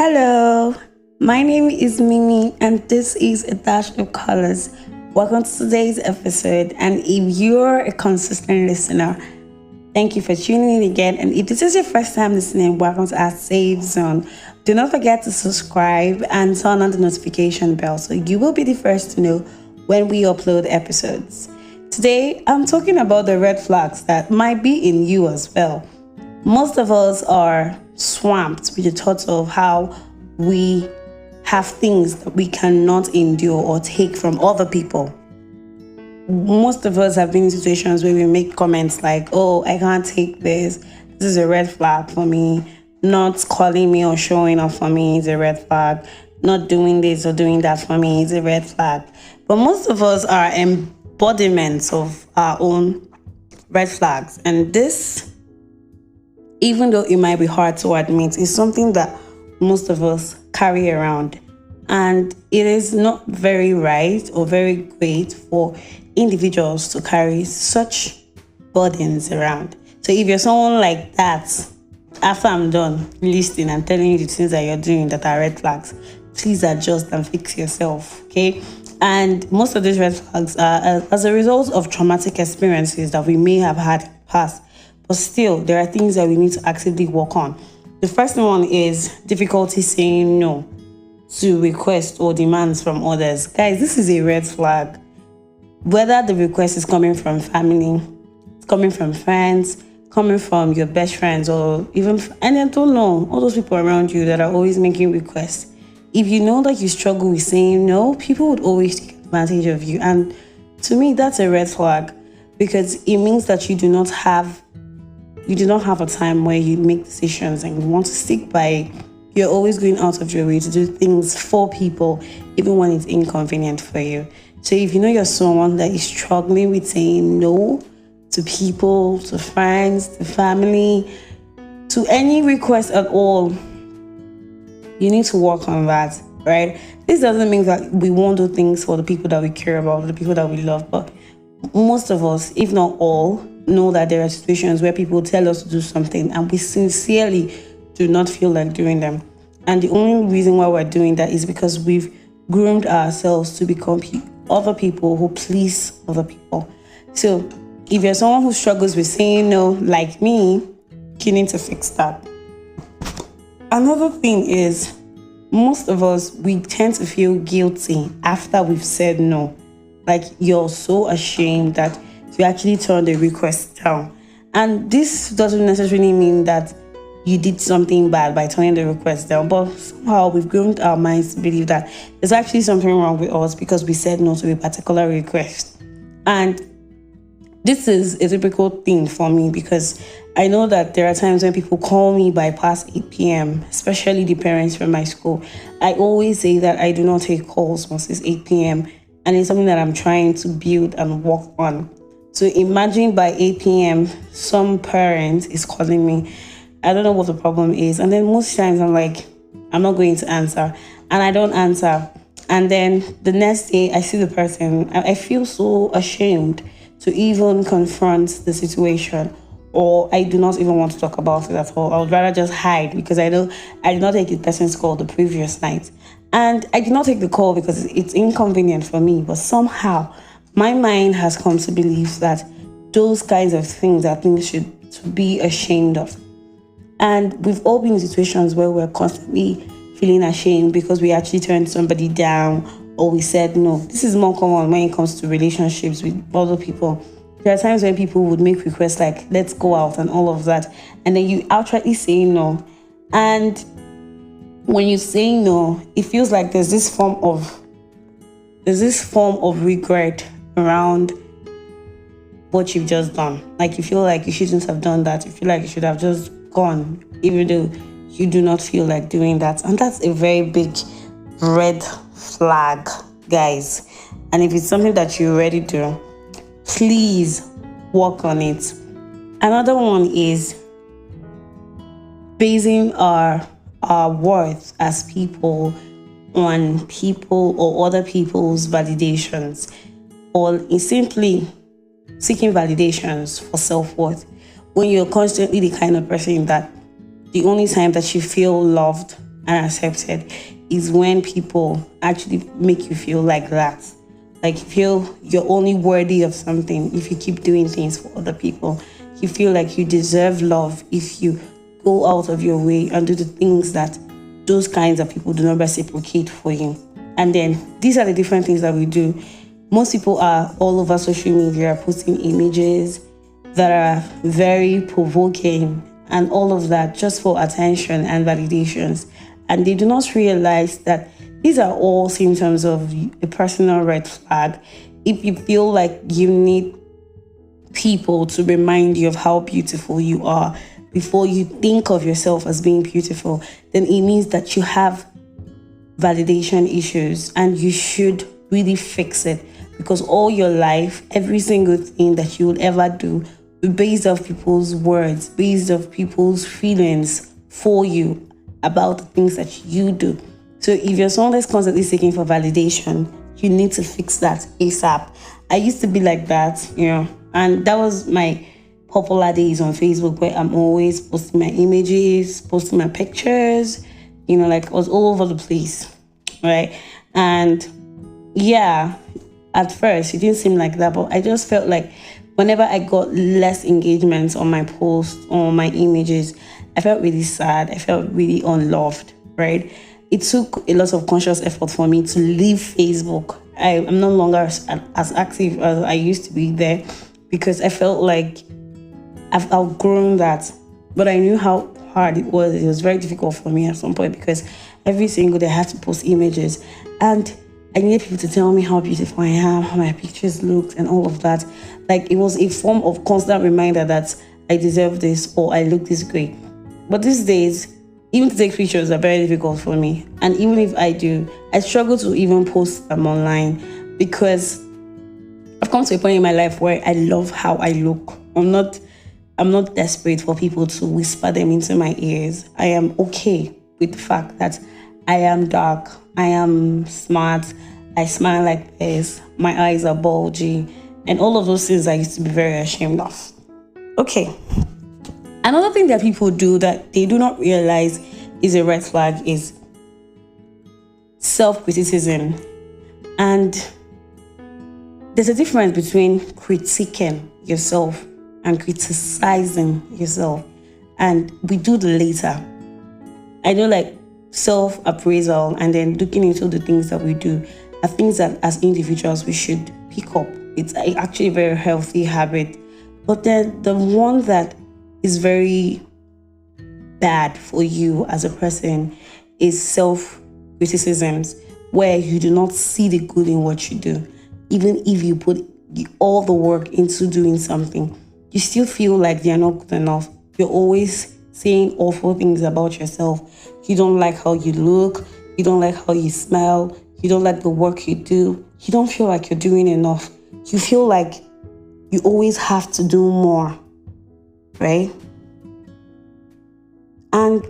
Hello, my name is Mimi, and this is A Dash of Colors. Welcome to today's episode. And if you're a consistent listener, thank you for tuning in again. And if this is your first time listening, welcome to our safe zone. Do not forget to subscribe and turn on the notification bell so you will be the first to know when we upload episodes. Today, I'm talking about the red flags that might be in you as well. Most of us are swamped with the thoughts of how we have things that we cannot endure or take from other people. Most of us have been in situations where we make comments like, oh, I can't take this. This is a red flag for me. Not calling me or showing up for me is a red flag. Not doing this or doing that for me is a red flag. But most of us are embodiments of our own red flags. And this, even though it might be hard to admit, is something that most of us carry around. And it is not very right or very great for individuals to carry such burdens around. So if you're someone like that, after I'm done listing and telling you the things that you're doing that are red flags, please adjust and fix yourself, okay? And most of these red flags are as a result of traumatic experiences that we may have had in the past. But still, there are things that we need to actively work on. The first one is difficulty saying no to requests or demands from others. Guys, this is a red flag. Whether the request is coming from family, it's coming from friends, coming from your best friends, or even, and I don't know, all those people around you that are always making requests. If you know that you struggle with saying no, people would always take advantage of you. And to me, that's a red flag because it means that you do not have a time where you make decisions and you want to stick by it. You're always going out of your way to do things for people, even when it's inconvenient for you. So if you know you're someone that is struggling with saying no to people, to friends, to family, to any request at all, you need to work on that, right? This doesn't mean that we won't do things for the people that we care about, the people that we love, but most of us, if not all, know that there are situations where people tell us to do something and we sincerely do not feel like doing them. And the only reason why we're doing that is because we've groomed ourselves to become other people who please other people. So if you're someone who struggles with saying no, like me, you need to fix that. Another thing is, most of us, we tend to feel guilty after we've said no. Like you're so ashamed that you actually turn the request down. And this doesn't necessarily mean that you did something bad by turning the request down, but somehow we've groomed our minds to believe that there's actually something wrong with us because we said no to a particular request. And this is a typical thing for me because I know that there are times when people call me by past 8 p.m., especially the parents from my school. I always say that I do not take calls once it's 8 p.m. and it's something that I'm trying to build and work on. So imagine by 8 p.m., some parent is calling me. I don't know what the problem is. And then most times I'm like, I'm not going to answer. And I don't answer. And then the next day I see the person. I feel so ashamed to even confront the situation. Or I do not even want to talk about it at all. I would rather just hide because I know I did not take the person's call the previous night. And I did not take the call because it's inconvenient for me. But somehow my mind has come to believe that those kinds of things are things to be ashamed of. And we've all been in situations where we're constantly feeling ashamed because we actually turned somebody down or we said no. This is more common when it comes to relationships with other people. There are times when people would make requests like, let's go out and all of that. And then you outrightly say no. And when you say no, it feels like there's this form of regret around what you've just done. Like you feel like you shouldn't have done that. You feel like you should have just gone, even though you do not feel like doing that. And that's a very big red flag, guys. And if it's something that you already do, please work on it. Another one is basing our worth as people on people or other people's validations, or simply seeking validations for self-worth. When you're constantly the kind of person that the only time that you feel loved and accepted is when people actually make you feel like that. Like you feel you're only worthy of something if you keep doing things for other people. You feel like you deserve love if you go out of your way and do the things that those kinds of people do not reciprocate for you. And then these are the different things that we do. Most people are all over social media posting images that are very provoking and all of that just for attention and validations. And they do not realize that these are all symptoms of a personal red flag. If you feel like you need people to remind you of how beautiful you are before you think of yourself as being beautiful, then it means that you have validation issues and you should really fix it, because all your life, every single thing that you will ever do based off people's words, based off people's feelings for you about the things that you do. So if you're someone that's constantly seeking for validation, you need to fix that ASAP. I used to be like that, and that was my popular days on Facebook, where I'm always posting my images, posting my pictures, like I was all over the place, right? And yeah, at first it didn't seem like that, but I just felt like whenever I got less engagement on my posts or my images, I felt really sad. I felt really unloved, right? It took a lot of conscious effort for me to leave Facebook. I am no longer as active as I used to be there, because I felt like I've outgrown that. But I knew how hard it was. It was very difficult for me at some point, because every single day I had to post images and I needed people to tell me how beautiful I am, how my pictures looked and all of that. Like it was a form of constant reminder that I deserve this or I look this great. But these days, even to take pictures are very difficult for me. And even if I do, I struggle to even post them online, because I've come to a point in my life where I love how I look. I'm not desperate for people to whisper them into my ears. I am okay with the fact that I am dark, I am smart, I smile like this, my eyes are bulgy, and all of those things I used to be very ashamed of. Okay. Another thing that people do that they do not realize is a red flag is self-criticism. And there's a difference between critiquing yourself and criticizing yourself. And we do the latter. I know, like, self-appraisal and then looking into the things that we do are things that as individuals we should pick up. It's actually a very healthy habit. But then the one that is very bad for you as a person is self-criticisms, where you do not see the good in what you do. Even if you put all the work into doing something, you still feel like you're not good enough. You're always saying awful things about yourself. You don't like how you look. You don't like how you smell. You don't like the work you do. You don't feel like you're doing enough. You feel like you always have to do more, right? And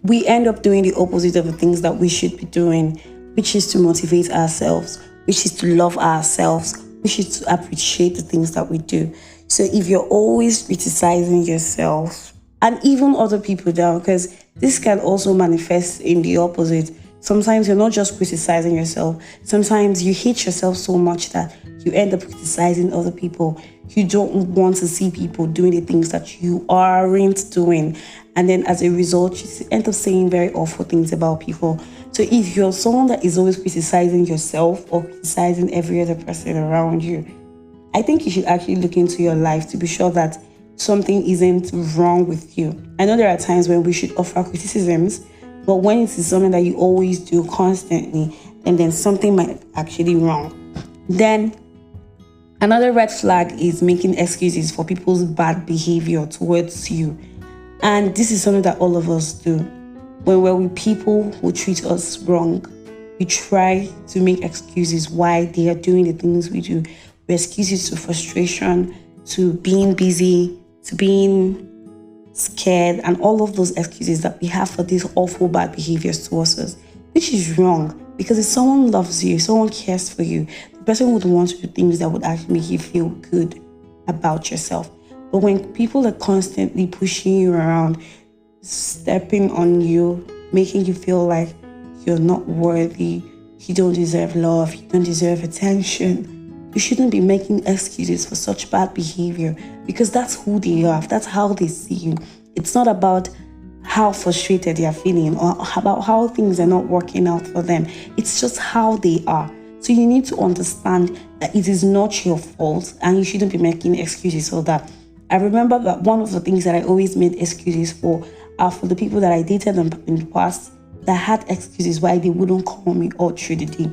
we end up doing the opposite of the things that we should be doing, which is to motivate ourselves, which is to love ourselves, which is to appreciate the things that we do. So if you're always criticizing yourself and even other people down, because this can also manifest in the opposite. Sometimes you're not just criticizing yourself. Sometimes you hate yourself so much that you end up criticizing other people. You don't want to see people doing the things that you aren't doing. And then as a result, you end up saying very awful things about people. So if you're someone that is always criticizing yourself or criticizing every other person around you, I think you should actually look into your life to be sure that something isn't wrong with you. I know there are times when we should offer criticisms, but when it is something that you always do constantly, and then something might actually wrong. Then another red flag is making excuses for people's bad behavior towards you. And this is something that all of us do. When we're with people who treat us wrong, we try to make excuses why they are doing the things we do. We excuses to frustration, to being busy, to being scared, and all of those excuses that we have for these awful bad behaviors towards us, which is wrong. Because if someone loves you, if someone cares for you, the person would want to do things that would actually make you feel good about yourself. But when people are constantly pushing you around, stepping on you, making you feel like you're not worthy, you don't deserve love, you don't deserve attention, you shouldn't be making excuses for such bad behavior, because that's who they are. That's how they see you. It's not about how frustrated they are feeling or about how things are not working out for them. It's just how they are. So you need to understand that it is not your fault and you shouldn't be making excuses for that. I remember that one of the things that I always made excuses for are for the people that I dated in the past that had excuses why they wouldn't call me all through the day.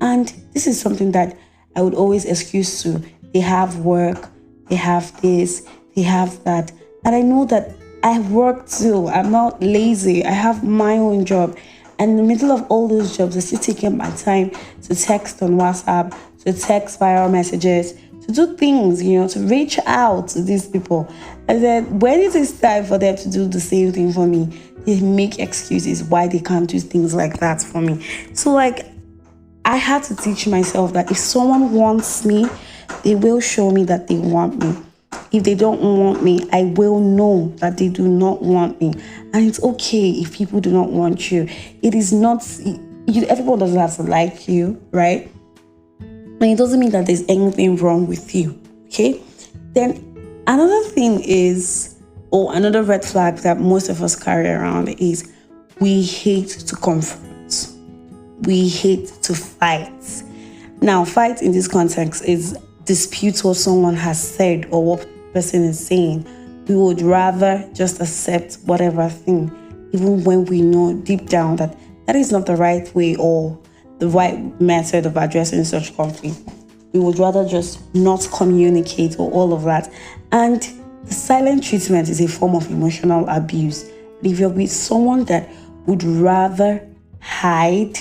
And this is something that I would always excuse to. They have work, they have this, they have that. And I know that I work too. I'm not lazy. I have my own job. And in the middle of all those jobs, I'm still taking my time to text on WhatsApp, to text viral messages, to do things, to reach out to these people. And then when it is time for them to do the same thing for me, they make excuses why they can't do things like that for me. So I had to teach myself that if someone wants me, they will show me that they want me. If they don't want me, I will know that they do not want me. And it's okay if people do not want you. It is not, everyone doesn't have to like you, right? And it doesn't mean that there's anything wrong with you, okay? Then another thing is, or another red flag that most of us carry around is we hate to confront. We hate to fight. Now, fight in this context is dispute what someone has said or what person is saying. We would rather just accept whatever thing, even when we know deep down that that is not the right way or the right method of addressing such conflict. We would rather just not communicate or all of that. And the silent treatment is a form of emotional abuse. If you're with someone that would rather hide,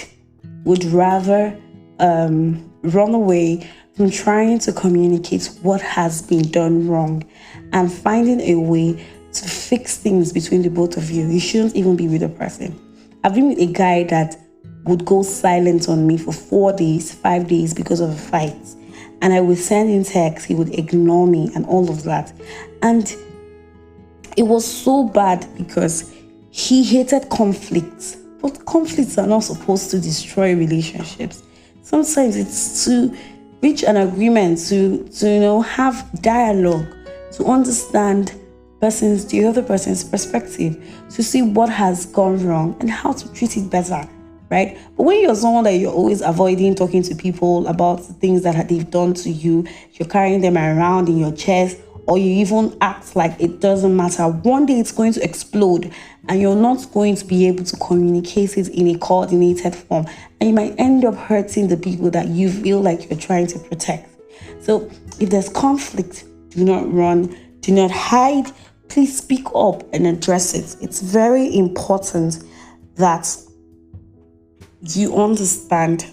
would rather run away from trying to communicate what has been done wrong and finding a way to fix things between the both of you, you shouldn't even be with the person. I've been with a guy that would go silent on me for 4 days, 5 days because of a fight. And I would send him texts, he would ignore me and all of that. And it was so bad because he hated conflicts. But conflicts are not supposed to destroy relationships. Sometimes it's to reach an agreement, to have dialogue, to understand the other person's perspective, to see what has gone wrong and how to treat it better, right? But when you're someone that you're always avoiding talking to people about the things that they've done to you, you're carrying them around in your chest, or you even act like it doesn't matter, one day it's going to explode and you're not going to be able to communicate it in a coordinated form. And you might end up hurting the people that you feel like you're trying to protect. So if there's conflict, do not run, do not hide. Please speak up and address it. It's very important that you understand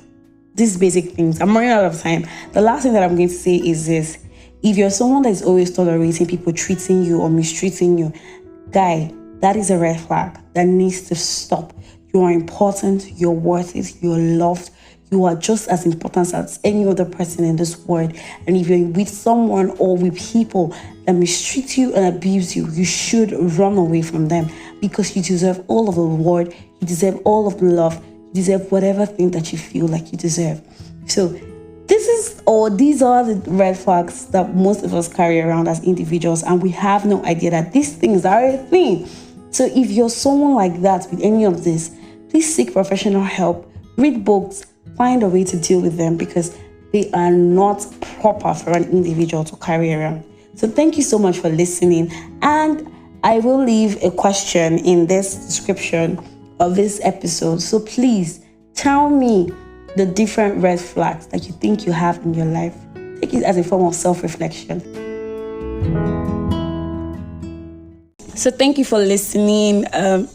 these basic things. I'm running out of time. The last thing that I'm going to say is this. If you're someone that is always tolerating people treating you or mistreating you, guy, that is a red flag that needs to stop. You are important, you're worth it, you're loved, you are just as important as any other person in this world. And if you're with someone or with people that mistreat you and abuse you, you should run away from them, because you deserve all of the reward, you deserve all of the love, you deserve whatever thing that you feel like you deserve. So these are the red flags that most of us carry around as individuals, and we have no idea that these things are a thing. So if you're someone like that with any of this, please seek professional help, read books, find a way to deal with them, because they are not proper for an individual to carry around. So thank you so much for listening, and I will leave a question in this description of this episode. So please tell me the different red flags that you think you have in your life. Take it as a form of self-reflection. So thank you for listening.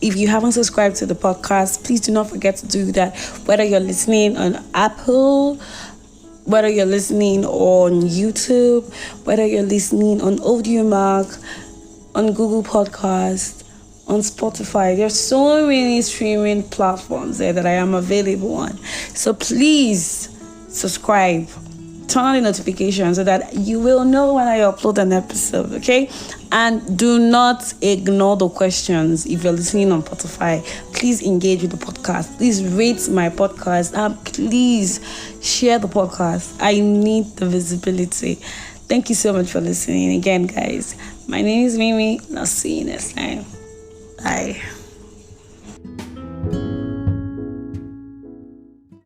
If you haven't subscribed to the podcast, please do not forget to do that. Whether you're listening on Apple, whether you're listening on YouTube, whether you're listening on Audiomack, on Google Podcast, on Spotify. There's so many streaming platforms there that I am available on. So please subscribe, turn on the notifications so that you will know when I upload an episode, okay? And do not ignore the questions if you're listening on Spotify. Please engage with the podcast. Please rate my podcast. And please share the podcast. I need the visibility. Thank you so much for listening again, guys. My name is Mimi. I'll see you next time. Bye.